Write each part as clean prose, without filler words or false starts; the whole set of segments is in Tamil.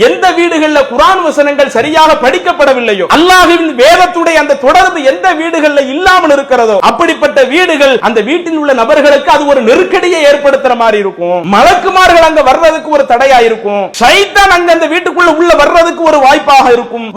எந்த வீடுகள்ல குர்ஆன் வசனங்கள் சரியாக படிக்கப்படவில்லையோ, அல்லாஹ்வின் வேதத்துடைய அந்த தொடர்பு எந்த வீடுகள்ல இல்லாமல் இருக்கிறதோ, அப்படிப்பட்ட வீடுகள் அந்த வீட்டில் உள்ள நபர்களுக்கு அது ஒரு நெருக்கடியை ஏற்படுத்துற மாதிரி இருக்கும். மலக்குமார்கள் அங்க வர்றதுக்கு ஒரு தடையா இருக்கும். ஷைத்தான் அங்க அந்த வீட்டுக்குள்ள உள்ள வர்றதுக்கு ஒரு வாய்ப்பாக இருக்கும்.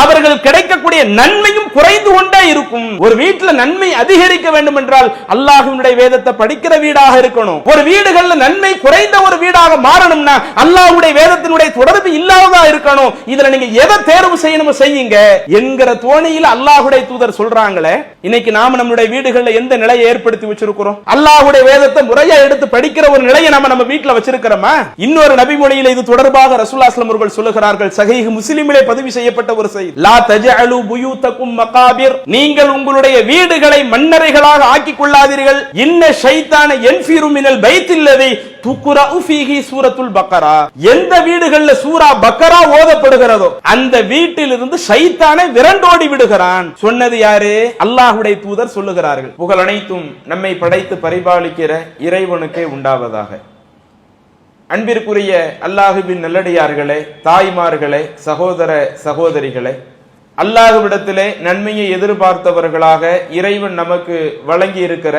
அவர்கள் கிடைக்கக்கூடிய நன்மையும் குறைந்து கொண்டே இருக்கும். ஒரு வீட்டில் நன்மை அதிகரிக்க வேண்டும் என்றால் அல்லாஹ்வினுடைய வேதத்தை படிக்கிற வீடாக இருக்கணும். ஒரு வீடுகள்ல நன்மை குறைந்த ஒரு வீடாக மாறணும்னா அல்லாஹ்வுடைய வேதத்தினுடைய தொடர்பு இல்லாததா இருக்கணும். இதுல நீங்க எதை தேர்வு செய்யணுமோ செய்யுங்க என்கிற தோணியில் அல்லாஹ்வுடைய தூதர் சொல்றாங்களே. இன்னைக்கு நாம நம்முடைய வீடுகள்ல எந்த நிலையை ஏற்படுத்தி வச்சிருக்கிறோம்? அல்லாஹ்வுடைய வேதத்தை முறையா எடுத்து படிக்கிற ஒரு நிலையை நம்ம வீட்டுல வச்சிருக்கிறோமா? இன்னொரு நபி மொழியில இது தொடர்பாக ரசூலுல்லாஹி ஸல்லல்லாஹு அலைஹி வஸல்லம் அவர்கள் சொல்லுகிறார்கள். சஹீஹ் முஸ்லிமிலே பதிவு செய்யப்பட்ட ஒரு செய்தி. லா தஜஅலு புயூதகும் மகாபிர், நீங்கள் உங்களுடைய வீடுகளை மண்ணறைகளாக ஆக்கிக் கொள்ளாதீர்கள். இன்ன ஷைத்தான யன்ஃபிரு மினல் பைத்தில்லதி துக்ரஉ ஃபீஹி சூரத்துல் பக்கரா, எந்த வீடுகள்ல சூரா பக்கரா ஓதப்படுகிறதோ அந்த வீட்டிலிருந்து ஷைத்தானை விரண்டோடி விடுகிறான். சொன்னது யாரு? அல்லாஹ்வுடைய தூதர் சொல்லுகிறார்கள். புகழ் அனைத்தும் நம்மை படைத்து பரிபாலிக்கிற இறைவனுக்கே உண்டாவதாக. அன்பிற்குரிய அல்லாஹ்வின் நல்லடியார்களே, தாய்மார்களே, சகோதர சகோதரிகளே, அல்லாஹ்விடத்திலே நன்மையை எதிர்பார்த்தவர்களாக இறைவன் நமக்கு வழங்கி இருக்கிற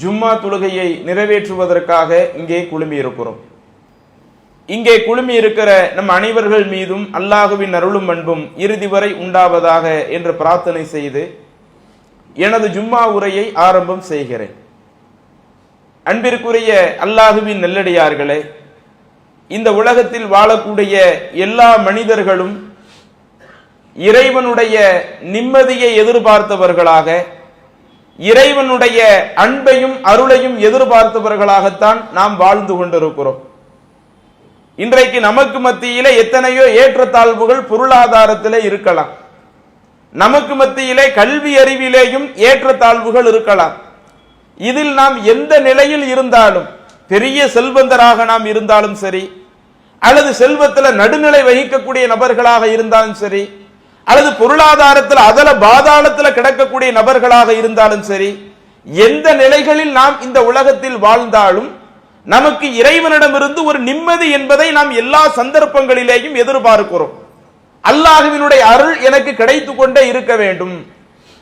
ஜும்மா தொழுகையை நிறைவேற்றுவதற்காக இங்கே குழுமி இருக்கிறோம். இங்கே குழுமி இருக்கிற நம் அனைவர்கள் மீதும் அல்லாஹ்வின் அருளும் அன்பும் இறுதி வரை உண்டாவதாக என்று பிரார்த்தனை செய்து எனது ஜும்மா உரையை ஆரம்பம் செய்கிறேன். அன்பிற்குரிய அல்லாஹ்வின் நல்லடியார்களே, இந்த உலகத்தில் வாழக்கூடிய எல்லா மனிதர்களும் இறைவனுடைய நிம்மதியை எதிர்பார்த்தவர்களாக, இறைவனுடைய அன்பையும் அருளையும் எதிர்பார்த்தவர்களாகத்தான் நாம் வாழ்ந்து கொண்டிருக்கிறோம். இன்றைக்கு நமக்கு மத்தியிலே எத்தனையோ ஏற்றத்தாழ்வுகள் பொருளாதாரத்திலே இருக்கலாம். நமக்கு மத்தியிலே கல்வி அறிவிலேயும் ஏற்றத்தாழ்வுகள் இருக்கலாம். இதில் நாம் எந்த நிலையில் இருந்தாலும், பெரிய செல்வந்தராக நாம் இருந்தாலும் சரி, அல்லது செல்வத்தில் நடுநிலை வகிக்கக்கூடிய நபர்களாக இருந்தாலும் சரி, அல்லது பொருளாதாரத்தில் அதல பாதாளத்தில் கிடக்கக்கூடிய நபர்களாக இருந்தாலும் சரி, எந்த நிலைகளில் நாம் இந்த உலகத்தில் வாழ்ந்தாலும் நமக்கு இறைவனிடமிருந்து ஒரு நிம்மதி என்பதை நாம் எல்லா சந்தர்ப்பங்களிலேயும் எதிர்பார்க்கிறோம். அல்லாஹ்வினுடைய அருள் எனக்கு கிடைத்து கொண்டே இருக்க வேண்டும்,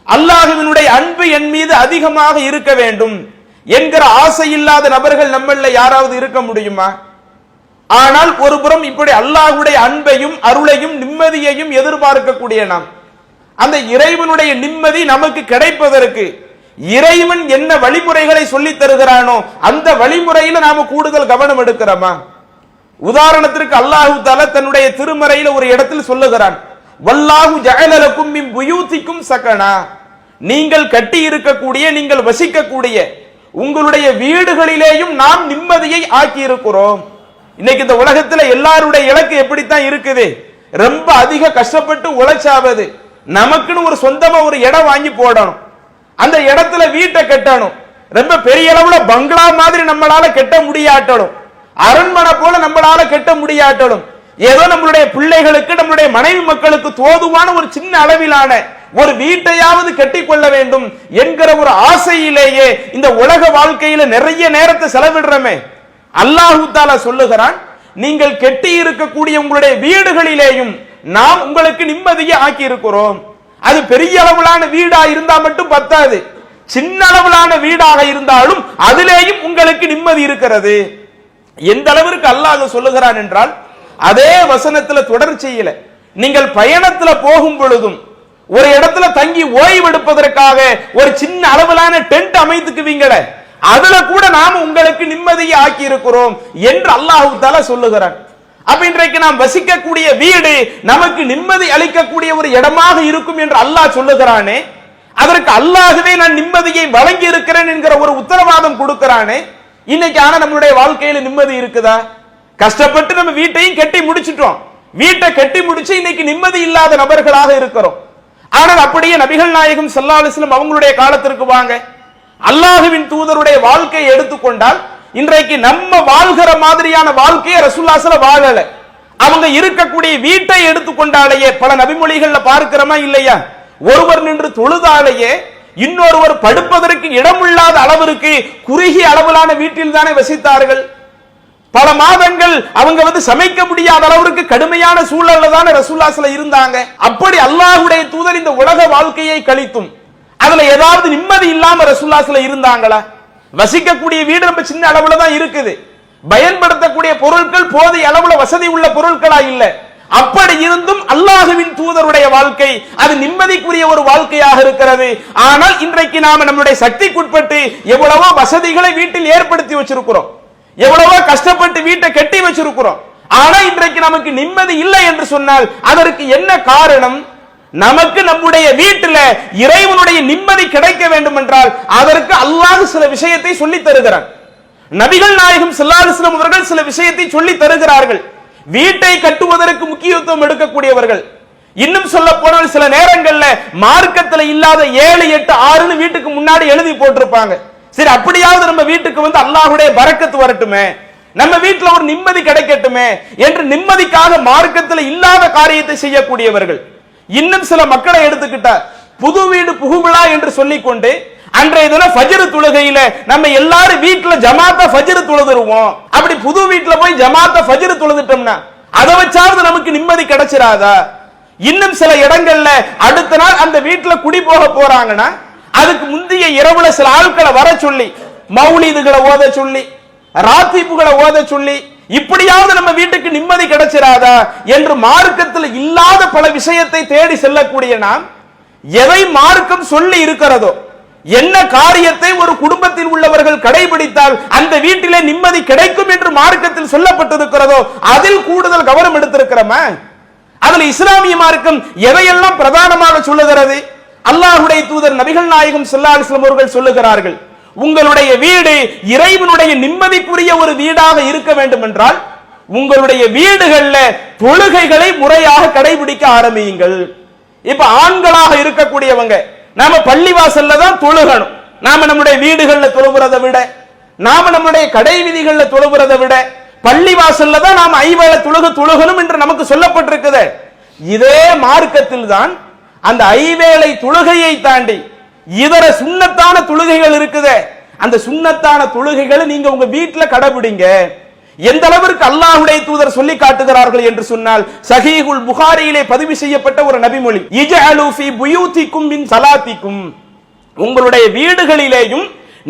அல்லாஹ்வினுடைய அன்பு என் மீது அதிகமாக இருக்க வேண்டும் என்கிற ஆசை இல்லாத நபர்கள் நம்மள யாராவது இருக்க முடியுமா? ஆனால் ஒருபுறம் இப்படி அல்லாஹ்வுடைய அன்பையும் அருளையும் நிம்மதியையும் எதிர்பார்க்கக்கூடிய நாம், அந்த இறைவனுடைய நிம்மதி நமக்கு கிடைப்பதற்கு இறைவன் என்ன வழிமுறைகளை சொல்லி தருகிறானோ அந்த வழிமுறையில நாம கூடுதல் கவனம் எடுக்கிறோமா? உதாரணத்திற்கு அல்லாஹு தஆலா தன்னுடைய திருமறையில ஒரு இடத்தில் சொல்லுகிறான், வல்லாஹு ஜஅல லக்கும் மின் புயூதிக்கும் சகனா, நீங்கள் கட்டி இருக்கக்கூடிய, நீங்கள் வசிக்கக்கூடிய உங்களுடைய வீடுகளிலேயும் நாம் நிம்மதியை ஆக்கி இருக்கிறோம். இன்னைக்கு இந்த உலகத்துல எல்லாருடைய இலக்கு எப்படித்தான் இருக்குது? ரொம்ப அதிக கஷ்டப்பட்டு உழைச்சாவது நமக்குன்னு ஒரு சொந்தமா ஒரு இடம் வாங்கி போடணும், அந்த இடத்துல வீட்டை கட்டணும், ரொம்ப பெரிய அளவுல பங்களா மாதிரி நம்மளால கட்ட முடியாட்டணும், அரண்மனை போல நம்மளால கட்ட முடியாட்டணும், ஏதோ நம்மளுடைய பிள்ளைகளுக்கு நம்மளுடைய மனைவி மக்களுக்கு தோதுவான ஒரு சின்ன அளவிலான ஒரு வீட்டையாவது கட்டி கொள்ள வேண்டும் என்கிற ஒரு ஆசையிலேயே இந்த உலக வாழ்க்கையில நிறைய நேரத்தை செலவிடுறோமே. அல்லாஹு தஆலா சொல்லுகிறான், நீங்கள் கட்டி இருக்கக்கூடிய உங்களுடைய வீடுகளிலேயும் நாம் உங்களுக்கு நிம்மதியை ஆக்கி இருக்கிறோம். அது பெரிய அளவிலான வீடா இருந்தா மட்டும் பத்தாது, சின்ன அளவிலான வீடாக இருந்தாலும் அதிலேயும் உங்களுக்கு நிம்மதி இருக்கிறது. எந்த அளவிற்கு அல்லாஹ் சொல்லுகிறான் என்றால், அதே வசனத்துல தொடர்ச்சியில நீங்கள் பயணத்துல போகும் பொழுதும் ஒரு இடத்துல தங்கி ஓய்வெடுப்பதற்காக ஒரு சின்ன அளவிலான டென்ட் அமைத்துக்குவீங்களே, அதுல கூட நாம உங்களுக்கு நிம்மதியை ஆக்கி இருக்கிறோம் என்று அல்லாஹ் தஆலா சொல்லுகிறான். அப்ப இன்றைக்கு நாம் வசிக்கக்கூடிய வீடு நமக்கு நிம்மதி அளிக்கக்கூடிய ஒரு இடமாக இருக்கும் என்று அல்லாஹ் சொல்லுகிறானே, அதற்கு அல்லாஹ்வே நான் நிம்மதியை வழங்கி இருக்கிறேன் என்கிற ஒரு உத்தரவாதம் கொடுக்கிறானே. இன்னைக்கு ஆனா நம்மளுடைய வாழ்க்கையில நிம்மதி இருக்குதா? கஷ்டப்பட்டு நம்ம வீட்டையும் கட்டி முடிச்சிட்டோம், வீட்டை கட்டி முடிச்சு இன்னைக்கு நிம்மதி இல்லாத நபர்களாக இருக்கிறோம். ஆனால் அப்படியே நபிகள் நாயகம் ஸல்லல்லாஹு அலைஹி வஸல்லம் அவங்களுடைய காலத்திற்கு வாங்க, அல்லாஹ்வின் தூதருடைய வாழ்க்கையை எடுத்துக்கொண்டால் இன்றைக்கு நம்ம வாழ்கிற மாதிரியான வாழ்க்கையை ரசூலுல்லாஹி ஸல்லல்லாஹு அலைஹி வஸல்லம் வாழல. அவங்க இருக்கக்கூடிய வீட்டை எடுத்துக்கொண்டாலேயே பல நபிமொழிகள்ல பார்க்கிறோமா இல்லையா? ஒருவர் நின்று தொழுதாலேயே இன்னொருவர் படுப்பதற்கு இடமில்லாத அளவிற்கு குறுகிய அளவிலான வீட்டில் தானே வசித்தார்கள். பல மாதங்கள் அவங்க சமைக்க முடியாத அளவுக்கு கடுமையான சூழல்ல தான் ரசூலுல்லாஹ் இருந்தாங்க. அப்படி அல்லாஹ்வுடைய தூதர் இந்த உலக வாழ்க்கையை கழித்தும் அதுல ஏதாவது நிம்மதி இல்லாம ரசூலுல்லாஹ் இருந்தாங்களா? வசிக்கக்கூடிய வீடு நம்ம சின்ன அளவுல தான் இருக்குது, பயன்படுத்தக்கூடிய பொருட்கள் போதிய அளவுல வசதி உள்ள பொருட்களா இல்ல. அப்படி இருந்தும் அல்லாஹ்வின் தூதருடைய வாழ்க்கை அது நிம்மதிக்குரிய ஒரு வாழ்க்கையாக இருக்கிறது. ஆனால் இன்றைக்கு நாம நம்முடைய சக்திக்குட்பட்டு எவ்வளவோ வசதிகளை வீட்டில் ஏற்படுத்தி வச்சிருக்கிறோம், எவ்வளவோ கஷ்டப்பட்டு வீட்டை கட்டி வச்சிருக்கிறோம். ஆனா இன்றைக்கு நமக்கு நிம்மதி இல்லை என்று சொன்னால் அதற்கு என்ன காரணம்? நமக்கு நம்முடைய வீட்டில் இறைவனுடைய நிம்மதி கிடைக்க வேண்டும் என்றால் அதற்கு அல்லாஹ் சில விஷயத்தை சொல்லி தருகிறான். நபிகள் நாயகம் ஸல்லல்லாஹு அலைஹி வஸல்லம் அவர்கள் சில விஷயத்தை சொல்லி தருகிறார்கள். வீட்டை கட்டுவதற்கு முக்கியத்துவம் எடுக்கக்கூடியவர்கள். இன்னும் சொல்ல போனால் சில நேரங்கள்ல மார்க்கத்துல இல்லாத 7, 8, 6 வீட்டுக்கு முன்னாடி எழுதி போட்டிருப்பாங்க. சரி, அப்படியாவது நம்ம வீட்டுக்கு அல்லாஹ்வுடைய பரக்கத்து வரட்டுமே, நம்ம வீட்டுல ஒரு நிம்மதி கிடைக்கட்டுமே என்று நிம்மதிக்காக மார்க்கத்துல இல்லாத காரியத்தை செய்யக்கூடியவர்கள். இன்னும் சில மக்களை எடுத்துக்கிட்டா புது வீடு புகுவிழா என்று சொல்லிக்கொண்டு அன்றைய தினம் ஃபஜ்ர் தொழுகையில நம்ம எல்லாரும் வீட்டுல ஜமாத்தா ஃபஜ்ர் தொழுதுருவோம். அப்படி புது வீட்டுல போய் ஜமாத்தா ஃபஜ்ர் தொழுதுட்டோம்னா அதை வச்சாவது நமக்கு நிம்மதி கிடைச்சிராதா? இன்னும் சில இடங்கள்ல அடுத்த நாள் அந்த வீட்டுல குடி போக போறாங்கன்னா அதுக்கு முந்தைய இரவுல சில ஆட்களை வர சொல்லி மௌலிதுகளை ஓத சொல்லி ராத்திபுகளை ஓத சொல்லி இப்படியாவது நம்ம வீட்டுக்கு நிம்மதி கிடைச்சிராதா என்று மார்க்கத்தில் இல்லாத பல விஷயத்தை தேடி செல்லக்கூடிய நாம் எதை மார்க்கம் சொல்லி இருக்கிறதோ, என்ன காரியத்தை ஒரு குடும்பத்தில் உள்ளவர்கள் கடைபிடித்தால் அந்த வீட்டிலே நிம்மதி கிடைக்கும் என்று மார்க்கத்தில் சொல்லப்பட்டிருக்கிறதோ அதில் கூடுதல் கவனம் எடுத்திருக்கிறோமா? அதுல இஸ்லாமிய மார்க்கம் எதையெல்லாம் பிரதானமாக சொல்லுகிறது? அல்லாஹ்வுடைய தூதர் நபிகள் நாயகம் ஸல்லல்லாஹு அலைஹி வஸல்லம் அவர்கள் சொல்லுகிறார்கள், உங்களுடைய வீடு இறைவனுடைய நிம்மதிக்குரிய ஒரு வீடாக இருக்க வேண்டும் என்றால் உங்களுடைய வீடுகள்ல தொழுகைகளை முறையாக கடைபிடிக்க ஆரம்பியுங்கள். இப்ப ஆண்களாக இருக்கக்கூடியவங்க நாம பள்ளிவாசல்ல தான் தொழுகணும். நாம நம்முடைய வீடுகள்ல தொழுகிறதை விட, நாம நம்முடைய கடை விதிகள்ல தொழுகிறதை விட பள்ளிவாசல்ல தான் நாம ஐவேளை தொழுகணும் என்று நமக்கு சொல்லப்பட்டிருக்குது. இதே மார்க்கத்தில் தான் அந்த ஐவேளை தொழுகையை தாண்டி இதர சுன்னத்தான தொழுகைகள் இருக்குது. அந்த சுன்னத்தான தொழுகைகளை நீங்க உங்க வீட்டுல கடைபிடிங்க. எந்த அளவிற்கு அல்லாஹ்வுடைய தூதர் சொல்லி காட்டுகிறார்கள் என்று சொன்னால் சஹீஹுல் புகாரியிலே பதிவு செய்யப்பட்ட ஒரு நபிமொழி, இஜஅலு ஃபீ புயூதிக்கும் மின் ஸலாத்திக்கும், உங்களுடைய வீடுகளிலேயும்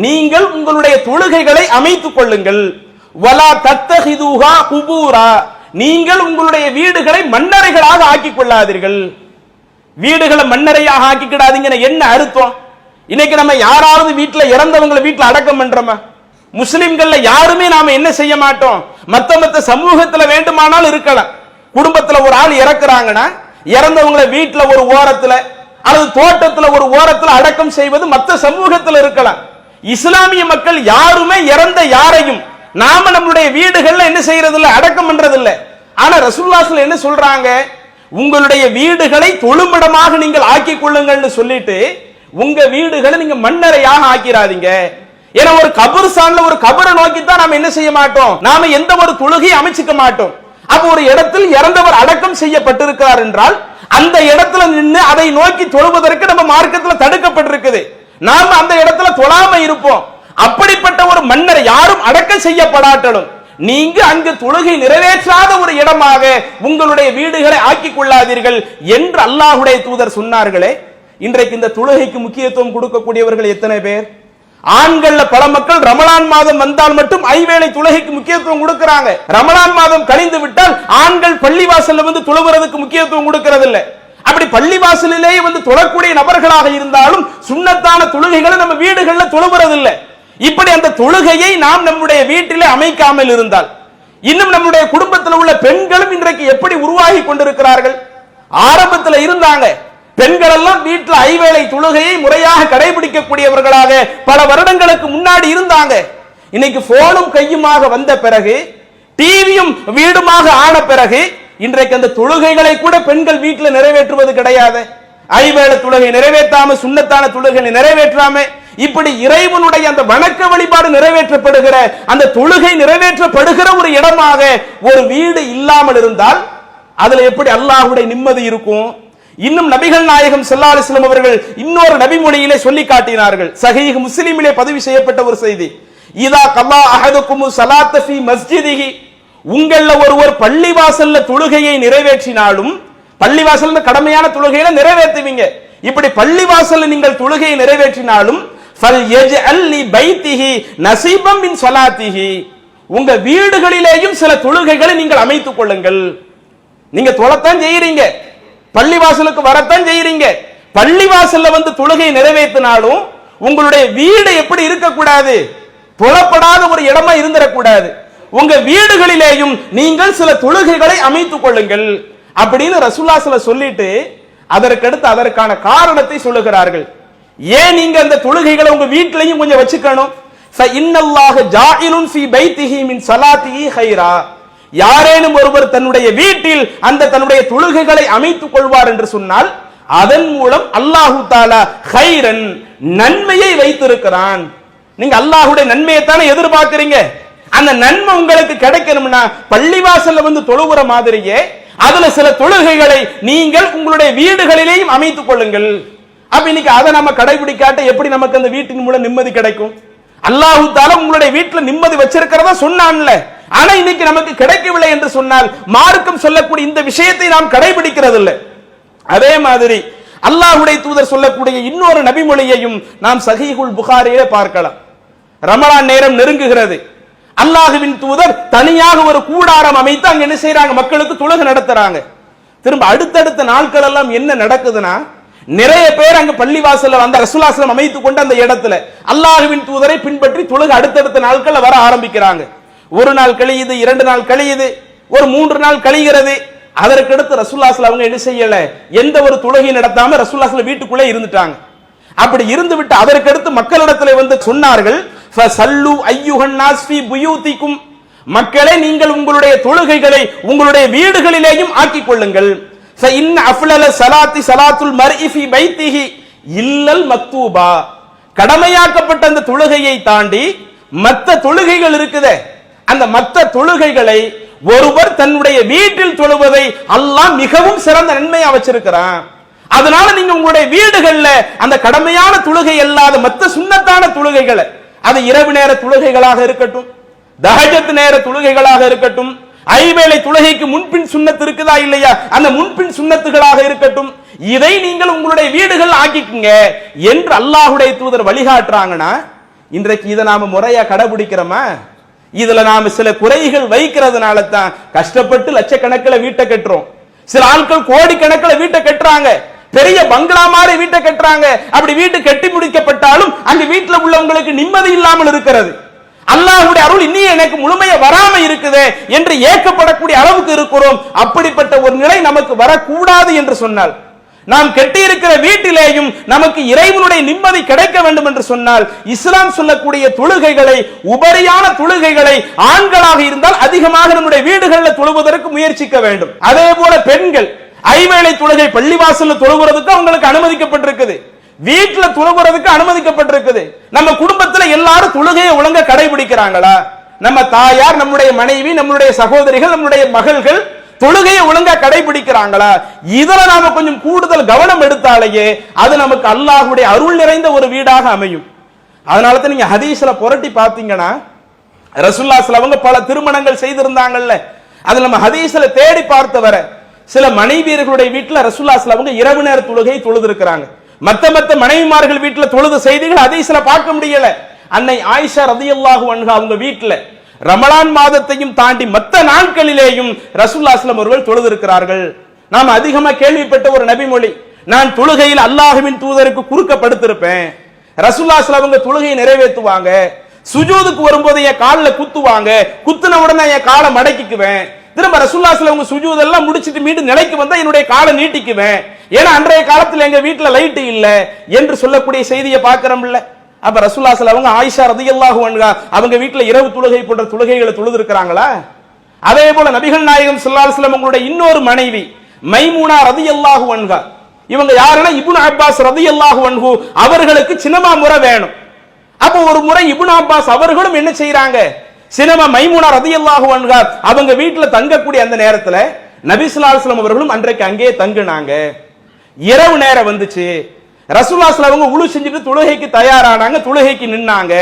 நீங்கள் உங்களுடைய தொழுகைகளை அமைத்துக் கொள்ளுங்கள். வலா தத்தஹிதுஹா குபூரா, நீங்கள் உங்களுடைய வீடுகளை மண்ணறைகளாக ஆக்கிக் கொள்ளாதீர்கள். வீடுகளை மண்ணறையாக ஆக்கிக்கிடாதீங்க. என்ன அர்த்தம்? இன்னைக்கு நம்ம யாராவது வீட்டுல இறந்தவங்களை வீட்டுல அடக்கம் பண்றோமா? முஸ்லிம்கள்ல யாருமே நாம என்ன செய்ய மாட்டோம், மத்த சமூகத்துல வேண்டுமானால் இருக்கலாம். குடும்பத்துல ஒரு ஆள் இறக்குறாங்கன்னா இறந்தவங்களை வீட்டுல ஒரு ஓரத்துல அல்லது தோட்டத்துல ஒரு ஓரத்துல அடக்கம் செய்வது மத்த சமூகத்துல இருக்கலாம். இஸ்லாமிய மக்கள் யாருமே இறந்த யாரையும் நாம நம்முடைய வீடுகள்ல என்ன செய்யறது இல்ல, அடக்கம் பண்றது இல்ல. ஆனா ரசூலுல்லாஹ் என்ன சொல்றாங்க, உங்களுடைய வீடுகளை தொழுமிடமாக நீங்கள் ஆக்கிக் கொள்ளுங்கள்னு சொல்லிட்டு உங்க வீடுகளை நீங்க மண்ணறையாக ஆக்கிறாதீங்க. ஏன்னா ஒரு கபர்ஸ்தான்ல ஒரு கபரை நோக்கி தான் நாம என்ன செய்ய மாட்டோம், நாம எந்த ஒரு தொழுகையை அமைச்சுக்க மாட்டோம். அப்ப ஒரு இடத்தில் இறந்தவர் அடக்கம் செய்யப்பட்டிருக்கிறார் என்றால் அந்த இடத்துல நின்று அதை நோக்கி தொழுவதற்கு நம்ம மார்க்கத்துல தடுக்கப்பட்டிருக்குது. நாம அந்த இடத்துல தொழாம இருப்போம். அப்படிப்பட்ட ஒரு மன்னர் யாரும் அடக்கம் செய்யப்படாட்டலும் நீங்க அங்கு தொழுகை நிறைவேற்றாத ஒரு இடமாக உங்களுடைய வீடுகளை ஆக்கிக் கொள்ளாதீர்கள் என்று அல்லாஹ்வுடைய தூதர் சொன்னார்களே. இன்றைக்கு இந்த தொழுகைக்கு முக்கியத்துவம் கொடுக்கக்கூடியவர்கள் எத்தனை பேர்? ஆண்கள்ல பல மக்கள் ரமலான் மாதம் வந்தால் மட்டும் ஐவேளை தொழுகைக்கு முக்கியத்துவம் கொடுக்கிறாங்க. ரமலான் மாதம் கழிந்து விட்டால் ஆண்கள் பள்ளிவாசல்ல தொழுகிறதுக்கு முக்கியத்துவம் கொடுக்கிறது இல்லை. அப்படி பள்ளிவாசலிலேயே தொழக்கூடிய நபர்களாக இருந்தாலும் சுன்னத்தான தொழுகைகளை நம்ம வீடுகள்ல தொழுகிறது இல்லை. இப்படி அந்த தொழுகையை நாம் நம்முடைய வீட்டிலே அமைக்காமல் இருந்தால், இன்னும் நம்முடைய குடும்பத்தில் உள்ள பெண்களும் இன்றைக்கு எப்படி உருவாகி கொண்டிருக்கிறார்கள்? ஆரம்பத்தில் இருந்தாங்க பெண்கள் எல்லாம் வீட்டில் ஐவேளை தொழுகையை முறையாக கடைபிடிக்கக்கூடியவர்களாக பல வருடங்களுக்கு முன்னாடி இருந்தாங்க. இன்னைக்கு போனும் கையுமாக வந்த பிறகு, டிவியும் வீடுமாக ஆன பிறகு இன்றைக்கு அந்த தொழுகைகளை கூட பெண்கள் வீட்டில் நிறைவேற்றுவது கிடையாது. ஐவேளை தொழுகை நிறைவேற்றாம சுன்னத்தான தொழுகை நிறைவேற்றாம இப்படி இறைவனுடைய அந்த வணக்க வழிபாடு நிறைவேற்றப்படுகிற அந்த தொழுகை நிறைவேற்றப்படுகிற ஒரு இடமாக ஒரு வீடு இல்லாமல் இருந்தால் அதுல எப்படி அல்லாஹ்வுடைய நிம்மதி இருக்கும்? இன்னும் நபிகள் நாயகம் ஸல்லல்லாஹு அலைஹி வஸல்லம் அவர்கள் இன்னொரு நபிமொழியிலே சொல்லி காட்டினார்கள். சஹீஹ் முஸ்லிமிலே பதிவு செய்யப்பட்ட ஒரு செய்தி, இதா கல்லா அஹதுக்கும் ஸலாத்த ஃபீ மஸ்ஜிதிஹி, உங்கள ஒருவர் பள்ளிவாசல்ல தொழுகையை நிறைவேற்றினாலும், பள்ளிவாசல்ல கடமையான தொழுகையை நிறைவேற்றுவீங்க, இப்படி பள்ளிவாசல்ல நீங்கள் தொழுகையை நிறைவேற்றினாலும் ஃபல் யஜ்அல் லி பைத்திஹி நஸீபம் மின் ஸலாத்திஹி, உங்க வீடுகளிலேயும் சில தொழுகைகளை நீங்கள் அமைத்துக் கொள்ளுங்கள். நீங்க தொழத்தான் செய்யறீங்க, பள்ளிவாசலுக்கு வரத்தான் செய்யறீங்க, பள்ளிவாசல்ல வந்து தொழுகை நிறைவேற்றினாலும் உங்களுடைய வீடு எப்படி இருக்கக்கூடாது, தொழப்படாத ஒரு இடமா இருந்திடக்கூடாது. உங்க வீடுகளிலேயும் நீங்கள் சில தொழுகைகளை அமைத்துக் கொள்ளுங்கள் அப்படின்னு ரசூலுல்லாஹி ஸல்லல்லாஹு அலைஹி வஸல்லம் சொல்லிட்டு அதற்கடுத்து அதற்கான காரணத்தை சொல்லுகிறார்கள். ஏன் நீங்க அந்த தொழுகைகளை உங்க வீட்டிலையும் கொஞ்சம் வச்சுக்கணும்? ஃபஇன்னல்லாஹ ஜாஇலுன் ஃபீ பைத்திஹி மின் ஸலாத்திஹி கைரா, யாரேனும் ஒருவர் தன்னுடைய வீட்டில் அந்த தன்னுடைய தொழுகைகளை அமைத்துக் கொள்வார் என்று சொன்னால் அதன் மூலம் அல்லாஹு தஆலா கைரன் நன்மையை வைத்திருக்கிறான். நீங்க அல்லாஹ்வுடைய நன்மையை தானே எதிர்பார்க்கிறீங்க, அந்த நன்மை உங்களுக்கு கிடைக்கணும்னா பள்ளிவாசல்ல வந்து தொழுகிற மாதிரியே அதுல சில தொழுகைகளை நீங்கள் உங்களுடைய வீடுகளிலேயும் அமைத்துக் கொள்ளுங்கள். அப்ப இன்னைக்கு அதை நம்ம கடைபிடிக்காட்ட எப்படி நமக்கு அந்த வீட்டின் மூலம் நிம்மதி கிடைக்கும்? அல்லாஹு தஆலா உங்களுடைய வீட்டுல நிம்மதி வச்சிருக்கிறதா சொன்னான்ல, ஆனா இன்னைக்கு நமக்கு கிடைக்கவில்லை என்று சொன்னால் மார்க்கம் சொல்லக்கூடிய இந்த விஷயத்தை நாம் கடைபிடிக்கிறது இல்லை. அதே மாதிரி அல்லாஹ்வுடைய தூதர் சொல்லக்கூடிய இன்னொரு நபிமொழியையும் நாம் சஹீஹுல் புகாரியிலே பார்க்கலாம். ரமலான் நேரம் நெருங்குகிறது, அல்லாஹ்வின் தூதர் தனியாக ஒரு கூடாரம் அமைத்து அங்க என்ன செய்யறாங்க, மக்களுக்கு தொழுகை நடத்துறாங்க. திரும்ப அடுத்தடுத்த நாட்கள் எல்லாம் என்ன நடக்குதுன்னா, நிறைய பேர் அங்க பள்ளிவாசல்ல வந்து ரசூலுல்லாஹி ஸல்லல்லாஹு அலைஹி வஸல்லம் அமைத்துக் கொண்ட அந்த இடத்துல அல்லாஹ்வின் தூதரை பின்பற்றி தொழுகை அடுத்தடுத்த நாட்கள்ல வர ஆரம்பிக்கிறாங்க. ஒரு நாள் கழியுது, 2 நாள் கழியுது, ஒரு 3 நாள் கழிகிறது. அதற்கடுத்து ரசூலுல்லாஹி ஸல்லல்லாஹு அலைஹி வஸல்லம் அவங்க என்ன செய்யல, எந்த ஒரு தொழுகை நடத்தாம ரசூலுல்லாஹி ஸல்லல்லாஹு அலைஹி வஸல்லம் வீட்டுக்குள்ளே இருந்துட்டாங்க. அப்படி இருந்து விட்டு அதற்கடுத்து மக்களிடத்தில் வந்து சொன்னார்கள், ஃபஸல்லு அய்யுஹன் நாஸ் ஃபீ புயூதிக்கும், மக்களே நீங்கள் உங்களுடைய தொழுகைகளை உங்களுடைய வீடுகளிலேயும் ஆக்கிக் கொள்ளுங்கள். ஃபஇன் அஃலல ஸலாத்தி ஸலாத்துல் மர்இ ஃபீ பைத்திஹி இல்லல் மக்தூபா, கடமையாக்கப்பட்ட அந்த தொழுகையை தாண்டி மற்ற தொழுகைகள் இருக்குதே, அந்த மற்ற தொழுகைகளை ஒருவர் தன்னுடைய வீட்டில் தொழுவதை அல்லாஹ் மிகவும் சிறந்த நன்மையா வச்சிருக்கிறான். அதனால நீங்க உங்களுடைய வீடுகள்ல அந்த கடமையான தொழுகை அல்லாத மற்ற சுன்னத்தான தொழுகைகளை, அது இரவு நேர தொழுகைகளாக இருக்கட்டும், தஹஜத் நேர தொழுகைகளாக இருக்கட்டும், ஐவேளை தொழுகைக்கு முன்பின் சுன்னத்து இருக்குதா இல்லையா, அந்த முன்பின் சுன்னத்துகளாக இருக்கட்டும், இதை நீங்கள் உங்களுடைய வீடுகள் ஆக்கிக்குங்க என்று அல்லாஹ்வுடைய தூதர் வழிகாட்டுறாங்கன்னா, இன்றைக்கு இதை நாம முறையா கடைபிடிக்கிறோமா? இதுல நாம சில குறைகள் வைக்கிறதுனால தான் கஷ்டப்பட்டு லட்சக்கணக்கில் வீட்டை கட்டுறோம். சில ஆட்கள் கோடிக்கணக்கில் வீட்டை கட்டுறாங்க, பெரிய பங்களா மாதிரி வீட்டை கட்டுறாங்க. அப்படி வீட்டு கட்டி முடிக்கப்பட்டாலும் அந்த வீட்டுல உள்ளவங்களுக்கு நிம்மதி இல்லாமல் இருக்கிறது. அல்லாஹ்வுடைய அருள் இன்னும் எனக்கு முழுமையா வராம இருக்குது என்று ஏக்கப்படக்கூடிய அளவுக்கு இருக்கிறோம். அப்படிப்பட்ட ஒரு நிலை நமக்கு வரக்கூடாது என்று சொன்னால், நாம் கட்டி இருக்கிற வீட்டிலேயும் நமக்கு இறைவனுடைய நிம்மதி கிடைக்க வேண்டும் என்று சொன்னால், இஸ்லாம் சொல்லக்கூடிய தொழுகைகளை, உபரியான தொழுகைகளை ஆண்களாக இருந்தால் அதிகமாக நம்முடைய வீடுகளில் தொழுவதற்கு முயற்சிக்க வேண்டும். அதே போல பெண்கள் ஐவேளை தொழுகை பள்ளிவாசல்ல தொழுகிறதுக்கு அவங்களுக்கு அனுமதிக்கப்பட்டிருக்குது, வீட்டுல தொழுகிறதுக்கு அனுமதிக்கப்பட்டிருக்குது. நம்ம குடும்பத்துல எல்லாரும் தொழுகையை ஒழுங்கா கடைபிடிக்கிறாங்களா? நம்ம தாயார், நம்முடைய மனைவி, நம்முடைய சகோதரிகள், நம்முடைய மகள்கள் தொழுகையை ஒழுங்கா கடைபிடிக்கிறாங்களா? இதுல நாம கொஞ்சம் கூடுதல் கவனம் எடுத்தாலேயே அது நமக்கு அல்லாஹ்வுடைய அருள் நிறைந்த ஒரு வீடாக அமையும். அதனால தான் நீங்க ஹதீஸ்ல புரட்டி பாத்தீங்கன்னா, ரசூலுல்லாஹி ஸல்லல்லாஹு அலைஹி வஸல்லம் அவங்க பல திருமணங்கள் செய்திருந்தாங்கல்ல, அதுல நம்ம ஹதீஸ்ல தேடி பார்த்த வர சில மனைவியர்களுடைய வீட்டுல ரசூலுல்லாஹி ஸல்லல்லாஹு அலைஹி வஸல்லம் அவங்க இரவு நேர தொழுகையை தொழுது இருக்கிறாங்க. மத்த மனைவிமார்கள் வீட்டுல தொழுத செய்திகள் ஹதீஸ்ல பார்க்க முடியல. அன்னை ஆயிஷா ரலியல்லாஹு அன்ஹா அவங்க வீட்டுல ரமலான் மாதத்தையும் தாண்டி மற்ற நாட்களிலேயும் ரசூலுல்லாஹி ஸல்லல்லாஹு அலைஹி வஸல்லம் அவர்கள் தொழுது இருக்கிறார்கள். நாம் அதிகமா கேள்விப்பட்ட ஒரு நபிமொழி, நான் தொழுகையில் அல்லாஹ்வின் தூதருக்கு குறுக்க படுத்திருப்பேன், ரசூலுல்லாஹி ஸல்லல்லாஹு அலைஹி வஸல்லம் அவங்க தொழுகையை நிறைவேற்றுவாங்க, சுஜூதுக்கு வரும்போது என் காலில் குத்துவாங்க, குத்துன உடனே என் காலை மடக்கிக்குவேன், திரும்ப ரசூலுல்லாஹி ஸல்லல்லாஹு அலைஹி வஸல்லம் சுஜூத் எல்லாம் முடிச்சிட்டு மீண்டும் நிலைக்கு வந்தா என்னுடைய காலை நீட்டிக்குவேன், ஏன்னா அன்றைய காலத்துல எங்க வீட்டுல லைட் இல்ல என்று சொல்லக்கூடிய செய்தியை பார்க்கிறோம்ல. அப்ப ரசூலுல்லாஹி ஸல்லல்லாஹு அலைஹி வஸல்லம் ஆயிஷா ரலியல்லாஹு அன்ஹா அவங்க வீட்டுல இரவு தொழுகை போன்ற தொழுகைகளை தொழுது இருக்கிறாங்களா? அதே போல நபிகள் நாயகம் ஸல்லல்லாஹு அலைஹி வஸல்லம் அவங்களுடைய இன்னொரு மனைவி மைமூனா ரலியல்லாஹு அன்ஹா, இவங்க யாருன்னா இப்னு அப்பாஸ் ரலியல்லாஹு அன்ஹு அவர்களுக்கு சின்னமா முறை வேணும். அப்ப ஒரு முறை இப்னு அப்பாஸ் அவர்களும் என்ன செய்யறாங்க, சின்னமா மைமூனா ரலியல்லாஹு அன்ஹா அவங்க வீட்டுல தங்கக்கூடிய அந்த நேரத்துல நபி ஸல்லல்லாஹு அலைஹி வஸல்லம் அவர்களும் அன்றைக்கு அங்கே தங்குனாங்க. இரவு நேரம் வந்துச்சு, ரசூலுல்லாஹி ஸல்லல்லாஹு அலைஹி வஸல்லம் உளு செஞ்சுட்டு தொழுகைக்கு தயாரானாங்க, தொழுகைக்கு நின்னாங்க.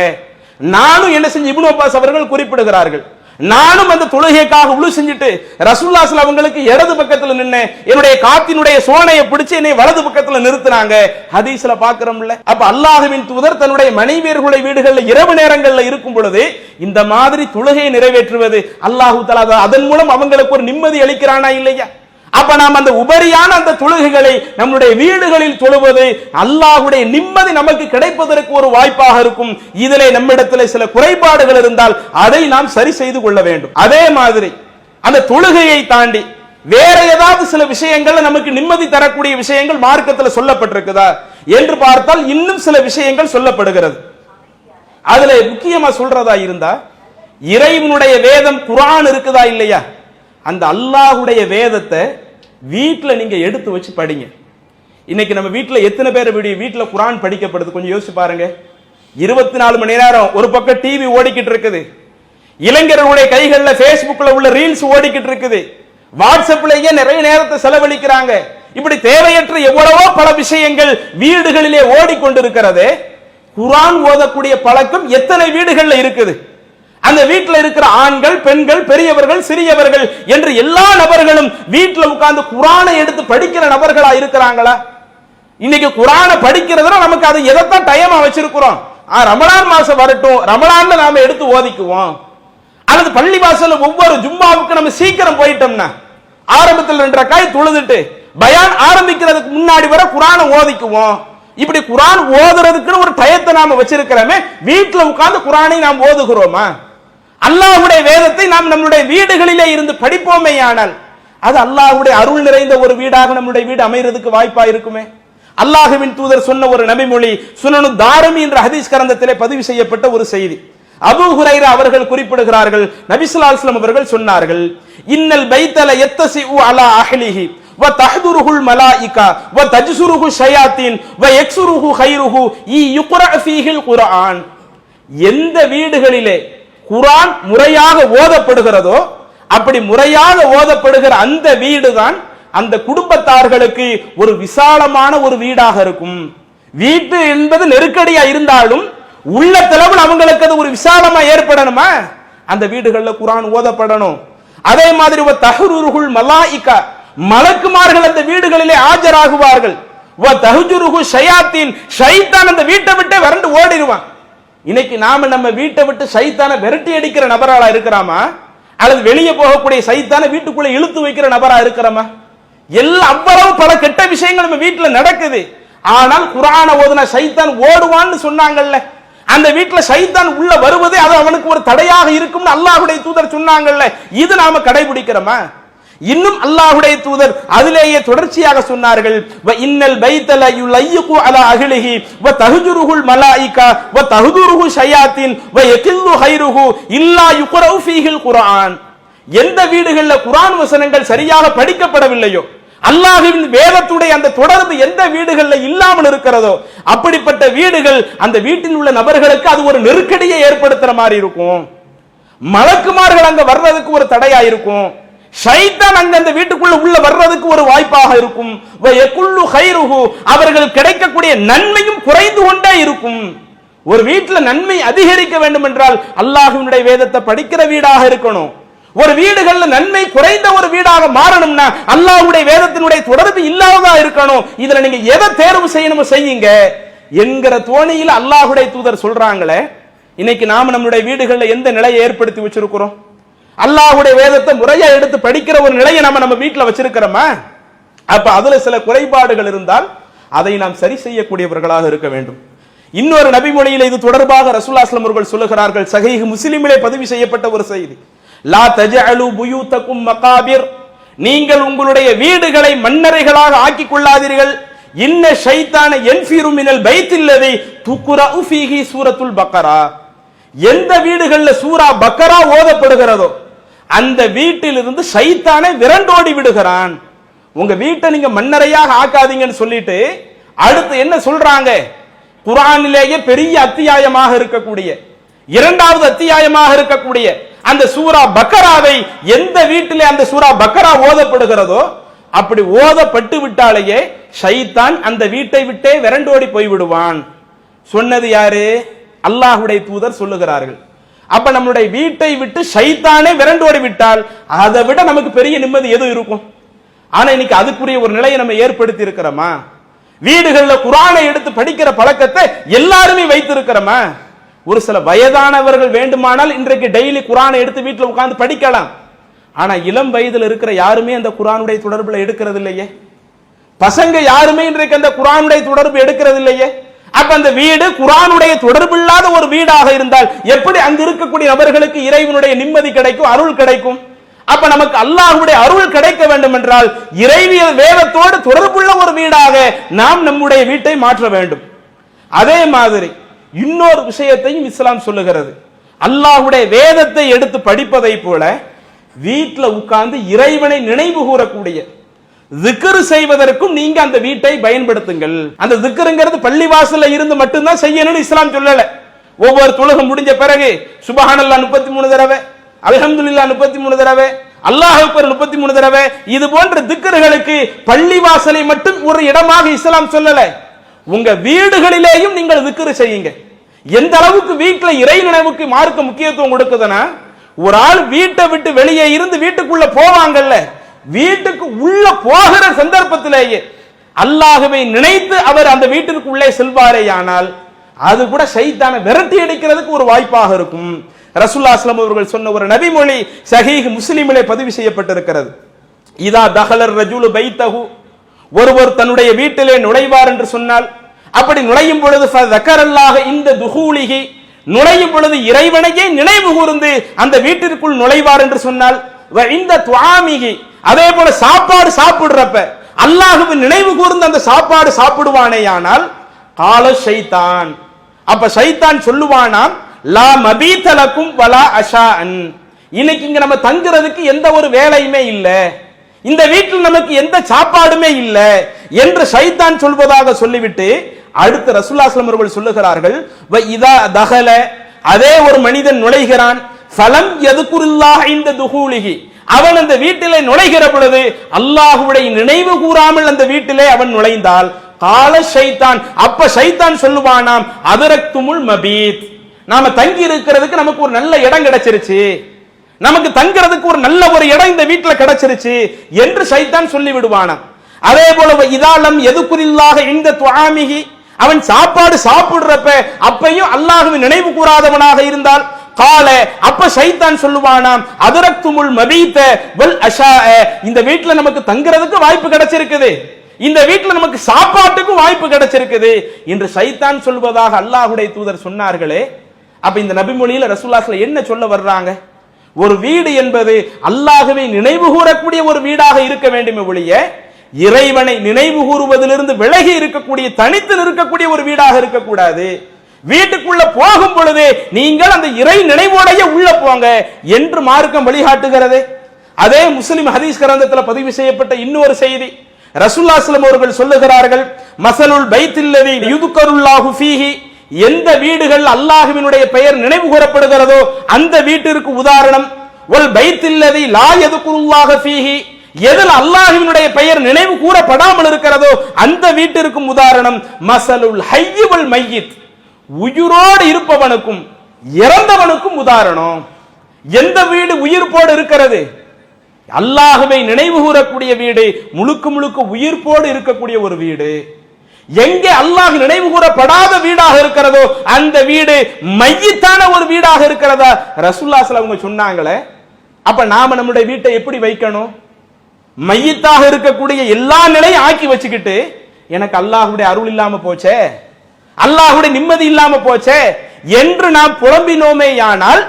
நானும் என்ன செஞ்சு இப்னு அப்பாஸ் அவர்கள் குறிப்பிடுகிறார்கள், நானும் அந்த தொழுகைக்காக உழு செஞ்சுட்டு ரசூலுல்லாஹி ஸல்லல்லாஹு அவங்களுக்கு இடது பக்கத்துல நின்னு என்னுடைய காத்தினுடைய சோனையை பிடிச்சு என்னை வலது பக்கத்துல நிறுத்தினாங்க. ஹதீஸ்ல பாக்குறோம்ல. அப்ப அல்லாஹ்வின் தூதர் தன்னுடைய மனைவியர்களுடைய வீடுகள்ல இரவு நேரங்கள்ல இருக்கும் பொழுது இந்த மாதிரி தொழுகையை நிறைவேற்றுவது அல்லாஹ் தஆலா அதன் மூலம் அவங்களுக்கு ஒரு நிம்மதி அளிக்கிறானா இல்லையா? அப்ப நாம் அந்த உபரியான அந்த தொழுகைகளை நம்முடைய வீடுகளில் தொழுவது அல்லாஹ்வுடைய நிம்மதி நமக்கு கிடைப்பதற்கு ஒரு வாய்ப்பாக இருக்கும். இதிலே நம்மிடத்தில் சில குறைபாடுகள் இருந்தால் அதை நாம் சரி செய்து கொள்ள வேண்டும். அதே மாதிரி அந்த தொழுகையை தாண்டி வேற ஏதாவது சில விஷயங்கள் நமக்கு நிம்மதி தரக்கூடிய விஷயங்கள் மார்க்கத்தில் சொல்லப்பட்டிருக்குதா என்று பார்த்தால் இன்னும் சில விஷயங்கள் சொல்லப்படுகிறது. அதுல முக்கியமா சொல்றதா இருந்தா இறைவனுடைய வேதம் குர்ஆன் இருக்குதா இல்லையா? அந்த அல்லாஹ்வுடைய வேதத்தை வீட்டுல நீங்க எடுத்து வச்சு படிங்க. இன்னைக்கு நம்ம வீட்டுல எத்தனை பேர் வீட்டுல குர்ஆன் படிக்கப்படுது கொஞ்சம் யோசிச்சு பாருங்க. 24 மணி நேரம் ஒரு பக்கம் டிவி ஓடிக்கிட்டு இருக்குது, இளைஞர்களுடைய கைகள்ல பேஸ்புக்ல உள்ள ரீல்ஸ் ஓடிக்கிட்டு இருக்குது, வாட்ஸ்அப்லயே நிறைய நேரத்தை செலவழிக்கிறாங்க. இப்படி தேவையற்ற எவ்வளவோ பல விஷயங்கள் வீடுகளிலே ஓடிக்கொண்டிருக்கிறது. குர்ஆன் ஓதக்கூடிய பழக்கம் எத்தனை வீடுகள்ல இருக்குது? அந்த வீட்டில் இருக்கிற ஆண்கள், பெண்கள், பெரியவர்கள், சிறியவர்கள் என்று எல்லா நபர்களும் வீட்டில் உட்கார்ந்து குர்ஆனை எடுத்து படிக்கிற நபர்களா இருக்கிறாங்களா? இன்னைக்கு குர்ஆனை படிக்கிறதுனா நமக்கு அது எதைத்தான் டைமா வச்சிருக்கிறோம். ரமலான் மாசம் வரட்டும், ரமலான்ல நாம எடுத்து ஓதிக்குவோம். அல்லது பள்ளி வாசல்ல ஒவ்வொரு ஜும்மாவுக்கு நம்ம சீக்கிரம் போயிட்டோம்னா ஆரம்பத்தில் 2 ரக்காய் தொழுதுட்டு பயான் ஆரம்பிக்கிறதுக்கு முன்னாடி வர குர்ஆனை ஓதிக்குவோம். இப்படி குர்ஆன் ஓதுறதுக்கு ஒரு டயத்தை நாம வச்சிருக்கிறோமே, வீட்டுல உட்கார்ந்து குர்ஆனை நாம் ஓதுகிறோமா? அல்லாஹ்வுடைய வேதத்தை நாம் நம்முடைய வீடுகளிலே இருந்து படிப்போமேயானால் அது அல்லாஹ்வுடைய அருள் நிறைந்த ஒரு வீடாக நம்முடைய வீடு அமைகிறதுக்கு வாய்ப்பா இருக்குமே. அல்லாஹ்வின் தூதர் சொன்ன ஒரு நபிமொழி சுனனு தாரிமி என்ற ஹதீஸ் கிரந்தத்திலே பதிவு செய்யப்பட்ட ஒரு செய்தி. அபூ ஹுரைரா அவர்கள் குறிப்பிடுகிறார்கள், நபி ஸல்லல்லாஹு அலைஹி வஸல்லம் அவர்கள் சொன்னார்கள், இன்னல் பைத்தல யத்தஸிஉ அலா அஹ்லிஹி வ தஹ்துருஹுல் மலாயிகா வ தஜ்சுருஹு ஷயாத்தீன் வ யக்ஸுருஹு கைருஹு யுக்ரா ஃபீஹில் குர்ஆன். எந்த வீடுகளிலே குர்ஆன் முறையாக ஓதப்படுகிறதோ அப்படி முறையாக ஓதப்படுகிற அந்த வீடு தான் அந்த குடும்பத்தார்களுக்கு ஒரு விசாலமான ஒரு வீடாக இருக்கும். வீட்டு என்பது நெருக்கடியா இருந்தாலும் உள்ள தெளவில் அவங்களுக்கு அது ஒரு விசாலமா ஏற்படணுமா? அந்த வீடுகள்ல குர்ஆன் ஓதப்படணும். அதே மாதிரி தஹ்ருருஹுல் மலாயிகா, மலக்குமார்கள் அந்த வீடுகளிலே ஆஜராகுவார்கள். வ தஹ்ஜுருஹு ஷயாத்தீன், ஷைத்தான் அந்த வீட்டை விட்டு விரண்டு ஓடிடுவான். இன்னைக்கு நாம நம்ம வீட்டை விட்டு சைத்தானை விரட்டி அடிக்கிற நபராளா இருக்கிறாமா, அல்லது வெளியே போகக்கூடிய சைத்தானை வீட்டுக்குள்ள இழுத்து வைக்கிற நபரா இருக்கிறோமா? எல்லாம் அவ்வளவு பல கெட்ட விஷயங்கள் நம்ம வீட்டுல நடக்குது. ஆனால் குர்ஆனை ஓதுனா சைத்தான் ஓடுவான்னு சொன்னாங்கல்ல, அந்த வீட்டுல சைத்தான் உள்ள வருவதே அது அவனுக்கு ஒரு தடையாக இருக்கும்னு அல்லாஹ்வுடைய தூதர் சொன்னாங்கல்ல, இது நாம கடைபிடிக்கிறோமா? இன்னும் அல்லாஹ்வுடைய தூதர் அதிலேயே தொடர்ச்சியாக சொன்னார்கள், வ இன்னல் பைத்தல யுலையகு அலா அஹ்லிஹி வ தஹ்ஜுருஹுல் மலாயிகா வ தஹ்துருஹு ஷயாத்தீன் வ யகில்லு கைருஹு இல்லா யுக்ரா ஃபீஹில் குர்ஆன். எந்த வீடுகள்ல குர்ஆன் வசனங்கள் சரியாக படிக்கப்படவில்லையோ, அல்லாஹ்வின் வேதத்துடைய அந்த தொடர்பு எந்த வீடுகள்ல இல்லாமல் இருக்கிறதோ அப்படிப்பட்ட வீடுகள் அந்த வீட்டில் உள்ள நபர்களுக்கு அது ஒரு நெருக்கடியை ஏற்படுத்துற மாதிரி இருக்கும். மலக்குமார்கள் அங்க வர்றதுக்கு ஒரு தடையா இருக்கும். ஷைத்தான் அங்க அந்த வீட்டுக்குள்ள உள்ள வர்றதுக்கு ஒரு வாய்ப்பாக இருக்கும். அவர்கள் கிடைக்கக்கூடிய நன்மையும் குறைந்து கொண்டே இருக்கும். ஒரு வீட்டுல நன்மை அதிகரிக்க வேண்டும் என்றால் அல்லாஹ்வினுடைய வேதத்தை படிக்கிற வீடாக இருக்கணும். ஒரு வீடுகள்ல நன்மை குறைந்த ஒரு வீடாக மாறணும்னா அல்லாஹ்வுடைய வேதத்தினுடைய தொடர்பு இல்லாததா இருக்கணும். இதுல நீங்க எதை தேர்வு செய்யணுமோ செய்யுங்க என்கிற தோணியில் அல்லாஹ்வுடைய தூதர் சொல்றாங்களே. இன்னைக்கு நாம நம்முடைய வீடுகள்ல எந்த நிலையை ஏற்படுத்தி வச்சிருக்கிறோம்? அல்லாஹ்வுடைய வேதத்தை முறையா எடுத்து படிக்கிற ஒரு நிலையை நம்ம வீட்டுல வச்சிருக்கிறோமா? அப்ப அதுல சில குறைபாடுகள் இருந்தால் அதை நாம் சரி செய்யக்கூடியவர்களாக இருக்க வேண்டும். இன்னொரு நபிமொழியில இது தொடர்பாக ரசூலுல்லாஹி ஸல்லல்லாஹு அலைஹி வஸல்லம் அவர்கள் சொல்லுகிறார்கள், சஹீஹ் முஸ்லிமிலே பதிவு செய்யப்பட்ட ஒரு செய்தி, லா தஜஅலு புயூதகும் மகாபிர், நீங்கள் உங்களுடைய வீடுகளை மண்ணறைகளாக ஆக்கிக் கொள்ளாதீர்கள். இன்ன ஷைத்தான யன்ஃபிரு மினல் பைத்தில்லதி துக்ரஉ ஃபீஹி சூரத்துல் பக்கரா, எந்த வீடுகள்ல சூரா பக்கரா ஓதப்படுகிறதோ அந்த வீட்டிலிருந்து ஷைத்தானை விரண்டோடி விடுகிறான். உங்க வீட்டை நீங்க மண்ணறையாக ஆக்காதீங்கன்னு சொல்லிட்டு அடுத்து என்ன சொல்றாங்க? குர்ஆனிலேயே பெரிய அத்தியாயமாக இருக்கக்கூடிய 2வது அத்தியாயமாக இருக்கக்கூடிய அந்த சூரா பக்கராவை எந்த வீட்டிலே அந்த சூரா பக்கரா ஓதப்படுகிறதோ அப்படி ஓதப்பட்டு விட்டாலேயே ஷைத்தான் அந்த வீட்டை விட்டே விரண்டோடி போய் விடுவான். சொன்னது யாரு? அல்லாஹ்வுடைய தூதர் சொல்லுகிறார்கள். அப்ப நம்முடைய வீட்டை விட்டு ஷைத்தானே விரண்டோடி விட்டால் அதை விட நமக்கு பெரிய நிம்மதி எது இருக்கும்? ஆனா இன்னைக்கு அதுக்குரிய ஒரு நிலையை நம்ம ஏற்படுத்தி இருக்கிறோமா? வீடுகள்ல குர்ஆனை எடுத்து படிக்கிற பழக்கத்தை எல்லாருமே வைத்திருக்கிறோமா? ஒரு சில வயதானவர்கள் வேண்டுமானால் இன்றைக்கு டெய்லி குர்ஆனை எடுத்து வீட்டில் உட்கார்ந்து படிக்கலாம். ஆனா இளம் வயதில் இருக்கிற யாருமே அந்த குர்ஆனுடைய தொடர்புல எடுக்கிறது இல்லையே. பசங்க யாருமே இன்றைக்கு அந்த குர்ஆனுடைய தொடர்பு எடுக்கிறது இல்லையே. அப்ப அந்த வீடு குர்ஆனுடைய தொடர்பு இல்லாத ஒரு வீடாக இருந்தால் எப்படி அங்கு இருக்கக்கூடிய நபர்களுக்கு இறைவனுடைய நிம்மதி கிடைக்கும், அருள் கிடைக்கும்? அப்ப நமக்கு அல்லாஹ்வுடைய அருள் கிடைக்க வேண்டும் என்றால் இறைவியல் வேதத்தோடு தொடர்புள்ள ஒரு வீடாக நாம் நம்முடைய வீட்டை மாற்ற வேண்டும். அதே மாதிரி இன்னொரு விஷயத்தையும் இஸ்லாம் சொல்லுகிறது. அல்லாஹ்வுடைய வேதத்தை எடுத்து படிப்பதை போல வீட்டில் உட்கார்ந்து இறைவனை நினைவு கூறக்கூடிய திக்ர் செய்வதற்கும் நீங்க அந்த வீட்டை பயன்படுத்துங்கள். அந்த திக்ருங்கிறது பள்ளிவாசல்ல இருந்து மட்டும்தான் செய்யணும்னு இஸ்லாம் சொல்லல. ஒவ்வொரு தொழுகை முடிஞ்ச பிறகு சுப்ஹானல்லாஹ் 33 தடவை, அல்ஹம்துலில்லாஹ் 33 தடவை, அல்லாஹ் அக்பர் 33 தடவை, இது போன்ற திக்ர்களுக்கு பள்ளிவாசலை மட்டும் ஒரு இடமாக இஸ்லாம் சொல்லல. உங்க வீடுகளிலேயும் நீங்கள் திக்ர் செய்யுங்க. எந்த அளவுக்கு வீட்டுல இறை நினைவுக்கு மார்க்க முக்கியத்துவம் கொடுக்குதுன்னா, ஒரு ஆள் வீட்டை விட்டு வெளியே இருந்து வீட்டுக்குள்ள போவாங்கல்ல, வீட்டுக்கு உள்ள போகிற சந்தர்ப்பத்திலேயே அல்லாஹ்வை நினைத்து அவர் அந்த வீட்டிற்கு உள்ளே செல்வாரேயானால் அது கூட ஷைத்தானை விரட்டி அடிக்கிறதுக்கு ஒரு வாய்ப்பாக இருக்கும். ரசூலுல்லாஹி ஸல்லல்லாஹு அலைஹி வஸல்லம் அவர்கள் சொன்ன ஒரு நபிமொழி சஹீஹ் முஸ்லிமிலே பதிவு செய்யப்பட்டிருக்கிறது. இதா தஹலர் ரஜுலு பைத்தஹு, ஒருவர் தன்னுடைய வீட்டிலே நுழைவார் என்று சொன்னால், அப்படி நுழையும் பொழுது ஃபதக்கரல்லாஹ இந்த துஹூலிஹி, நுழையும் பொழுது இறைவனையே நினைவு கூர்ந்து அந்த வீட்டிற்குள் நுழைவார் என்று சொன்னால், வ இந்த துஆமிஹி, அதே போல சாப்பாடு சாப்பிடுறப்ப அல்லாஹ்வை நினைவு கூர்ந்து அந்த சாப்பாடு சாப்பிடுவானேயானால் கால ஷைத்தான், அப்ப ஷைத்தான் சொல்லுவானாம், லா மபீத லக்கும் வலா அஷாஅன், இன்னைக்கு இங்க நம்ம தங்குறதுக்கு எந்த ஒரு வேலையுமே இல்ல, இந்த வீட்டில் நமக்கு எந்த சாப்பாடுமே இல்ல என்று ஷைத்தான் சொல்வதாக சொல்லிவிட்டு அடுத்து ரசூலுல்லாஹி ஸல்லல்லாஹு அலைஹி வஸல்லம் அவர்கள் சொல்லுகிறார்கள், வ இதா தஹல, அதே ஒரு மனிதன் நுழைகிறான், ஃபலம் யذ்குருல்லாஹ இந்த துஹூலிஹி, அவன் அந்த வீட்டிலே நுழைகிற பொழுது அல்லாஹ்வுடைய நினைவு கூறாமல் அந்த வீட்டிலே அவன் நுழைந்தால் கால ஷைத்தான், அப்ப ஷைத்தான் சொல்லுவானாம், அதரக்துமுல் மபீத், நாம தங்கி இருக்கிறதுக்கு நமக்கு ஒரு நல்ல இடம் கிடைச்சிருச்சு, நமக்கு தங்கிறதுக்கு ஒரு நல்ல ஒரு இடம் இந்த வீட்டுல கிடைச்சிருச்சு என்று ஷைத்தான் சொல்லி விடுவானாம். அதே போல இதாலம் எதுக்குரில்லாக இந்த துஆமிஹி, அவன் சாப்பாடு சாப்பிடுறப்ப அப்பையும் அல்லாஹ்வை நினைவு கூறாதவனாக இருந்தால் கால, அப்ப ஷைத்தான் சொல்லுவானாம், அதரக்துமுல் மபீத வல் அஷாஅ, இந்த வீட்டுல நமக்கு தங்குறதுக்கு வாய்ப்பு கிடைச்சிருக்குது, இந்த வீட்டுல நமக்கு சாப்பாட்டுக்கு வாய்ப்பு கிடைச்சிருக்குது என்று ஷைத்தான் சொல்வதாக அல்லாஹ்வுடைய தூதர் சொன்னார்களே. அப்ப இந்த நபிமொழியில ரசூலுல்லாஹி ஸல்லல்லாஹு அலைஹி வஸல்லம் என்ன சொல்ல வர்றாங்க? ஒரு வீடு என்பது அல்லாஹ்வை நினைவு கூறக்கூடிய ஒரு வீடாக இருக்க வேண்டுமே ஒழிய இறைவனை நினைவு கூறுவதிலிருந்து விலகி இருக்கக்கூடிய தனித்து இருக்கக்கூடிய ஒரு வீடாக இருக்கக்கூடாது. வீட்டுக்குள்ள போகும் பொழுது நீங்கள் அந்த இறை நினைவோடைய உள்ள போங்க என்று மார்க்கம் வழிகாட்டுகிறது. அதே முஸ்லிம் ஹதீஸ் கிரந்தத்தில் பதிவு செய்யப்பட்ட இன்னொரு செய்தி, ரசூலுல்லாஹி ஸல்லல்லாஹு அலைஹி வஸல்லம் அவர்கள் சொல்லுகிறார்கள், மஸலுல் பைத்தில்லதி யுதுக்கருல்லாஹு ஃபீஹி, எந்த வீடுகள் அல்லாஹ்வினுடைய பெயர் நினைவு கூறப்படுகிறதோ அந்த வீட்டிற்கு உதாரணம், வல் பைத்தில்லதி லா யதுக்குருல்லாஹ ஃபீஹி, எதில் அல்லாஹ்வினுடைய பெயர் நினைவு கூறப்படாமல் இருக்கிறதோ அந்த வீட்டிற்கும் உதாரணம், மஸலுல் ஹய்யி வல் மையித், உயிரோடு இருப்பவனுக்கும் இறந்தவனுக்கும் உதாரணம். எந்த வீடு உயிர்ப்போடு இருக்கிறது? அல்லாஹ்வை நினைவு கூறக்கூடிய வீடு, முழுக்க முழுக்க உயிர்ப்போடு இருக்கக்கூடிய ஒரு வீடு. எங்கே அல்லாஹ் நினைவு கூறப்படாத வீடாக இருக்கிறதோ அந்த வீடு மையித்தான ஒரு வீடாக இருக்கிறதா ரசூலுல்லாஹி ஸல்லல்லாஹு அலைஹி வஸல்லம் சொன்னாங்களே. அப்ப நாம நம்முடைய வீட்டை எப்படி வைக்கணும்? மையித்தாக இருக்கக்கூடிய எல்லா நிலையும் ஆக்கி வச்சுக்கிட்டு எனக்கு அல்லாஹ்வுடைய அருள் இல்லாம போச்சே, அல்லாஹ்வுடைய நிம்மதி இல்லாம போச்சே என்று நாம் புலம்பினோமேயானால்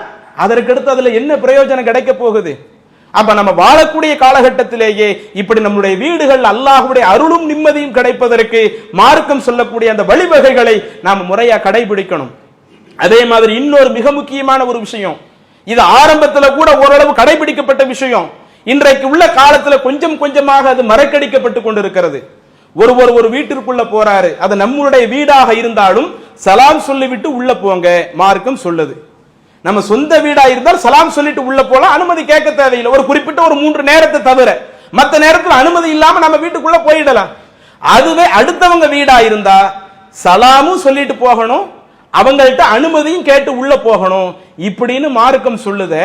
அதற்கடுத்து அதுல என்ன பிரயோஜனம் கிடைக்க போகுது? அப்ப நம்ம வாழக்கூடிய காலகட்டத்திலேயே இப்படி நம்முடைய வீடுகள் அல்லாஹ்வுடைய அருளும் நிம்மதியும் கிடைப்பதற்கு மார்க்கம் சொல்லக்கூடிய அந்த வழிவகைகளை நாம் முறையா கடைபிடிக்கணும். அதே மாதிரி இன்னொரு மிக முக்கியமான ஒரு விஷயம், இது ஆரம்பத்தில் கூட ஓரளவு கடைபிடிக்கப்பட்ட விஷயம், இன்றைக்கு உள்ள காலத்துல கொஞ்சம் கொஞ்சமாக அது மறக்கடிக்கப்பட்டு கொண்டிருக்கிறது. ஒருவர் ஒரு வீட்டிற்குள்ள போறாரு, அது நம்மளுடைய வீடாக இருந்தாலும் சலாம் சொல்லிவிட்டு உள்ள போங்க மார்க்கம் சொல்லுது. நம்ம சொந்த வீடா இருந்தால் சலாம் சொல்லிட்டு உள்ள போலாம், அனுமதி கேட்க தேவையில்லை. ஒரு குறிப்பிட்ட ஒரு 3 நேரத்தை தவிர மற்ற நேரத்தில் அனுமதி இல்லாம நம்ம வீட்டுக்குள்ள போயிடலாம். அதுவே அடுத்தவங்க வீடா இருந்தா சலாமும் சொல்லிட்டு போகணும், அவங்கள்ட்ட அனுமதியும் கேட்டு உள்ள போகணும் இப்படின்னு மார்க்கம் சொல்லுதே.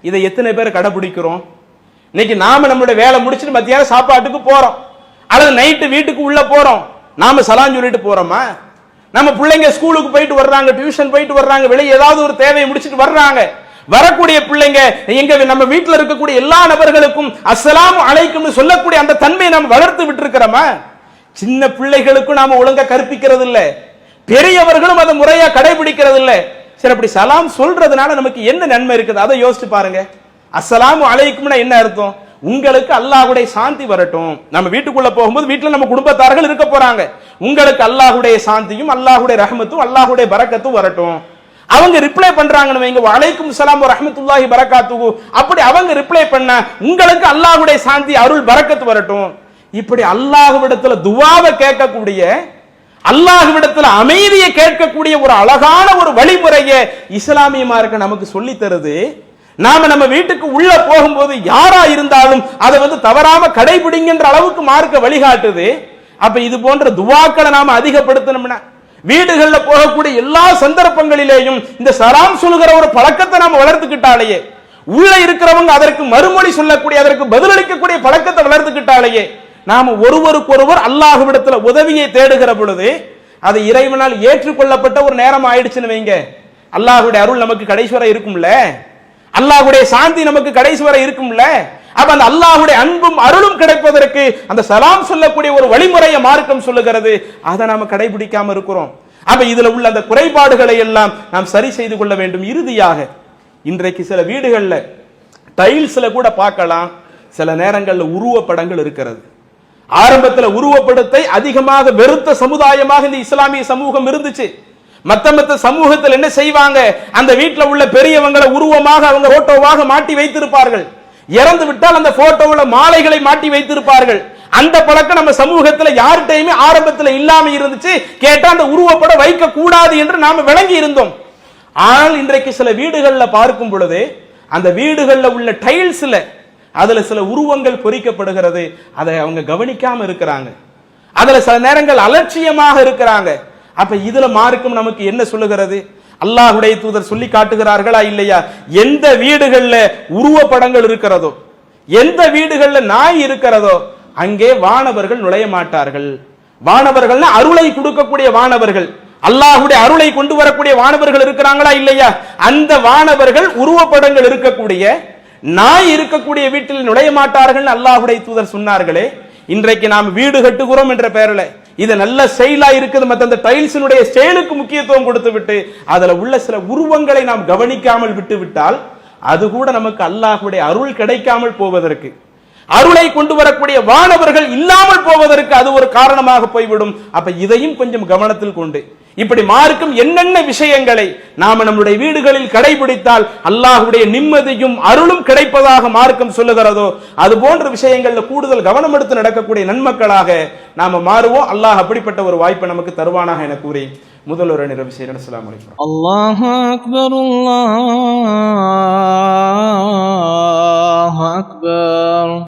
இதை எத்தனை பேர் கடைபிடிக்கிறோம்? இன்னைக்கு நாம நம்மளுடைய வேலை முடிச்சுட்டு மத்தியானம் சாப்பாட்டுக்கு போறோம், அல்லது நைட்டு வீட்டுக்கு உள்ள போறோம், நாம சலாம் சொல்லிட்டு போறோமா? நம்ம பிள்ளைங்க ஸ்கூலுக்கு போயிட்டு வர்றாங்க, டியூஷன் போயிட்டு வர்றாங்க, வெளியே ஏதாவது ஒரு தேவையை முடிச்சுட்டு வர்றாங்க. வரக்கூடிய பிள்ளைங்க எங்க நம்ம வீட்டில் இருக்கக்கூடிய எல்லா நபர்களுக்கும் அஸ்ஸலாமு அலைக்கும்னு சொல்லக்கூடிய அந்த தன்மையை நாம் வளர்த்து விட்டுருக்கிறோமா? சின்ன பிள்ளைகளுக்கும் நாம ஒழுங்கா கற்பிக்கிறது இல்ல, பெரியவர்களும் அதை முறையா கடைபிடிக்கிறது இல்ல. சரி, அப்படி சலாம் சொல்றதுனால நமக்கு என்ன நன்மை இருக்குது அதை யோசிச்சு பாருங்க. அஸ்ஸலாமு அலைக்கும்னா என்ன அர்த்தம்? உங்களுக்கு அல்லாஹ்வுடைய சாந்தி வரட்டும். நம்ம வீட்டுக்குள்ள போகும்போது வீட்டுல நம்ம குடும்பத்தார்கள் இருக்க போறாங்க, உங்களுக்கு அல்லாஹ்வுடைய சாந்தியும் அல்லாஹ்வுடைய ரஹ்மத்தும் அல்லாஹ்வுடைய பரக்கத்தும் வரட்டும். அவங்க ரிப்ளை பண்றாங்கன்னு வைங்க, வலைக்கும் ஸலாம் வ ரஹ்மத்துல்லாஹி பரக்காத்துஹு, அப்படி அவங்க ரிப்ளை பண்ண உங்களுக்கு அல்லாஹ்வுடைய சாந்தி அருள் பரக்கத்து வரட்டும். இப்படி அல்லாஹ்விடத்துல துஆவை கேட்கக்கூடிய, அல்லாஹ்விடத்துல அமைதியை கேட்கக்கூடிய ஒரு அழகான ஒரு வழிமுறையை இஸ்லாமிய மார்க்கம் நமக்கு சொல்லி தருது. நாம நம்ம வீட்டுக்கு உள்ள போகும்போது யாரா இருந்தாலும் அதை தவறாம கடைபிடிங்கின்ற அளவுக்கு மார்க்க வழிகாட்டுது. அப்ப இது போன்ற துஆக்களை நாம அதிகப்படுத்தணும்னா வீடுகள்ல போகக்கூடிய எல்லா சந்தர்ப்பங்களிலேயும் இந்த சலாம் சொல்லுகிற ஒரு பழக்கத்தை நாம வளர்த்துக்கிட்டாலேயே, உள்ள இருக்கிறவங்க அதற்கு மறுமொழி சொல்லக்கூடிய, அதற்கு பதிலளிக்கக்கூடிய பழக்கத்தை வளர்த்துக்கிட்டாலேயே, நாம ஒருவருக்கொருவர் அல்லாஹ்விடத்துல உதவியை தேடுகிற பொழுது அது இறைவனால் ஏற்றுக்கொள்ளப்பட்ட ஒரு நேரம் ஆயிடுச்சுன்னு வைங்க, அல்லாஹ்வுடைய அருள் நமக்கு கடைசி வரை இருக்கும்ல, அல்லாஹ்வுடைய சாந்தி நமக்கு கடைசி வரை இருக்கும்ல. அப்ப அந்த அல்லாஹ்வுடைய அன்பும் அருளும் கிடைப்பதற்கு அந்த சலாம் சொல்லக்கூடிய ஒரு வழிமுறையை மார்க்கம் சொல்லுகிறது. அதை நாம கடைபிடிக்காம இருக்கிறோம். அப்ப இதுல உள்ள அந்த குறைபாடுகளை எல்லாம் நாம் சரி செய்து கொள்ள வேண்டும். இறுதியாக இன்றைக்கு சில வீடுகள்ல டைல்ஸ்ல கூட பார்க்கலாம், சில நேரங்கள்ல உருவப்படங்கள் இருக்கிறது. ஆரம்பத்துல உருவப்படத்தை அதிகமாக வெறுத்த சமுதாயமாக இந்த இஸ்லாமிய சமூகம் இருந்துச்சு. மத்த சமூகத்தில் என்ன செய்வாங்க, அந்த வீட்டில் உள்ள பெரியவங்களை உருவமாக அவங்க போட்டோவாக மாட்டி வைத்திருப்பார்கள். இறந்து விட்டால் அந்த போட்டோவுல மாலைகளை மாட்டி வைத்திருப்பார்கள். அந்த பழக்கம் நம்ம சமூகத்தில் யார்கிட்டயுமே ஆரம்பத்தில் இல்லாம இருந்துச்சு. கேட்டா அந்த உருவப்படம் வைக்க கூடாது என்று நாம விளங்கி இருந்தோம். ஆனால் இன்றைக்கு சில வீடுகள்ல பார்க்கும் பொழுது அந்த வீடுகள்ல உள்ள டைல்ஸ்ல அதுல சில உருவங்கள் பொறிக்கப்படுகிறது. அதை அவங்க கவனிக்காம இருக்கிறாங்க, அதுல சில நேரங்கள் அலட்சியமாக இருக்கிறாங்க. அப்ப இதுல மார்க்கம் நமக்கு என்ன சொல்லுகிறது? அல்லாஹ்வுடைய தூதர் சொல்லி காட்டுகிறார்களா இல்லையா? எந்த வீடுகள்ல உருவப்படங்கள் இருக்கிறதோ, எந்த வீடுகள்ல நாய் இருக்கிறதோ அங்கே வானவர்கள் நுழைய மாட்டார்கள். வானவர்கள் அருளை கொடுக்கக்கூடிய வானவர்கள், அல்லாஹ்வுடைய அருளை கொண்டு வரக்கூடிய வானவர்கள் இருக்கிறாங்களா இல்லையா? அந்த வானவர்கள் உருவப்படங்கள் இருக்கக்கூடிய நாய் இருக்கக்கூடிய வீட்டில் நுழைய மாட்டார்கள் அல்லாஹ்வுடைய தூதர் சொன்னார்களே. இன்றைக்கு நாம் வீடு கட்டுகிறோம் என்ற பெயரில் இது நல்ல ஸ்டைலா இருக்குது, மற்ற அந்த டைல்ஸினுடைய ஸ்டைலுக்கு முக்கியத்துவம் கொடுத்து விட்டு அதுல உள்ள சில உருவங்களை நாம் கவனிக்காமல் விட்டு விட்டால் அது கூட நமக்கு அல்லாஹ்வுடைய அருள் கிடைக்காமல் போவதற்கு, அருளை கொண்டு வரக்கூடிய வானவர்கள் இல்லாமல் போவதற்கு அது ஒரு காரணமாக போய்விடும். அப்ப இதையும் கொஞ்சம் கவனத்தில் கொண்டு இப்படி மார்க்கம் என்னென்ன விஷயங்களை நாம நம்முடைய வீடுகளில் கடைபிடித்தால் அல்லாஹ்வுடைய நிம்மதியும் அருளும் கிடைப்பதாக மார்க்கம் சொல்லுகிறதோ அது போன்ற விஷயங்கள்ல கூடுதல் கவனம் எடுத்து நடக்கக்கூடிய நன்மக்களாக நாம மாறுவோம். அல்லாஹ் அப்படிப்பட்ட ஒரு வாய்ப்பை நமக்கு தருவானாக என கூறி முதல்வர் நிறைவு செய்கிறேன். அஸ்ஸலாமு அலைக்கும். அல்லாஹு அக்பர், அல்லாஹு அக்பர்.